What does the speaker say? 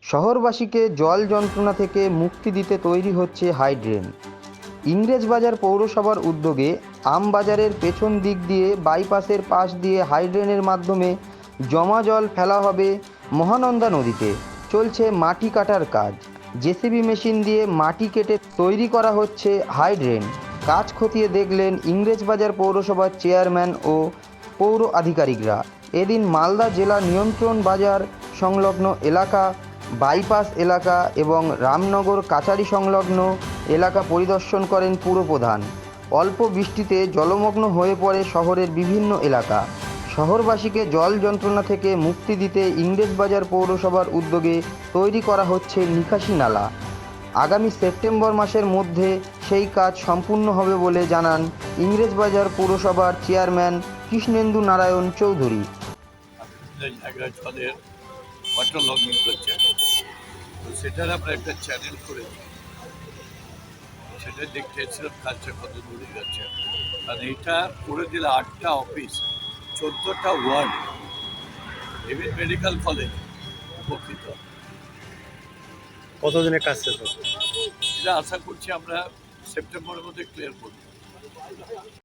শহরবাসীকে জল যন্ত্রণা থেকে মুক্তি দিতে তৈরি হচ্ছে হাইড্রেন। ইংরেজবাজার পৌরসভার উদ্যোগে আমবাজারের পেছন দিক দিয়ে বাইপাসের পাশ দিয়ে হাইড্রেনের মাধ্যমে জমা জল ফেলা হবে মহানন্দা নদীতে। চলছে মাটি কাটার কাজ। জেসিবি মেশিন দিয়ে মাটি কেটে তৈরি করা হচ্ছে হাইড্রেন। কাজ খতিয়ে দেখলেন ইংরেজবাজার পৌরসভার চেয়ারম্যান ও পৌর আধিকারিকরা। এদিন মালদা জেলা নিয়ন্ত্রণ বাজার সংলগ্ন এলাকা, বাইপাস এলাকা এবং রামনগর কাচারি সংলগ্ন এলাকা পরিদর্শন করেন পুরপ্রধান। অল্প বৃষ্টিতে জলমগ্ন হয়ে পড়ে শহরের বিভিন্ন এলাকা। শহরবাসীকে জল যন্ত্রণা থেকে মুক্তি দিতে ইংরেজবাজার পৌরসভার উদ্যোগে তৈরি করা হচ্ছে নিকাশি নালা। আগামী সেপ্টেম্বর মাসের মধ্যে সেই কাজ সম্পূর্ণ হবে বলে জানান ইংরেজবাজার পৌরসভার চেয়ারম্যান কৃষ্ণেন্দু নারায়ণ চৌধুরী। জায়গায় জলের ওয়াটার লগিং করছে, তো সেটার আমরা একটা চ্যানেল করেছি, সেটা দেখতে এসেছিলাম কাজটা কত দূরে যাচ্ছে। আর এইটা করে দিলে 8টা অফিস, 14টা ওয়ার্ড, ইভেন মেডিকেল কলেজ উপকৃত। কতদিনের কাজ শেষ হবে? এটা আশা করছি আমরা সেপ্টেম্বরের মধ্যে ক্লিয়ার করব।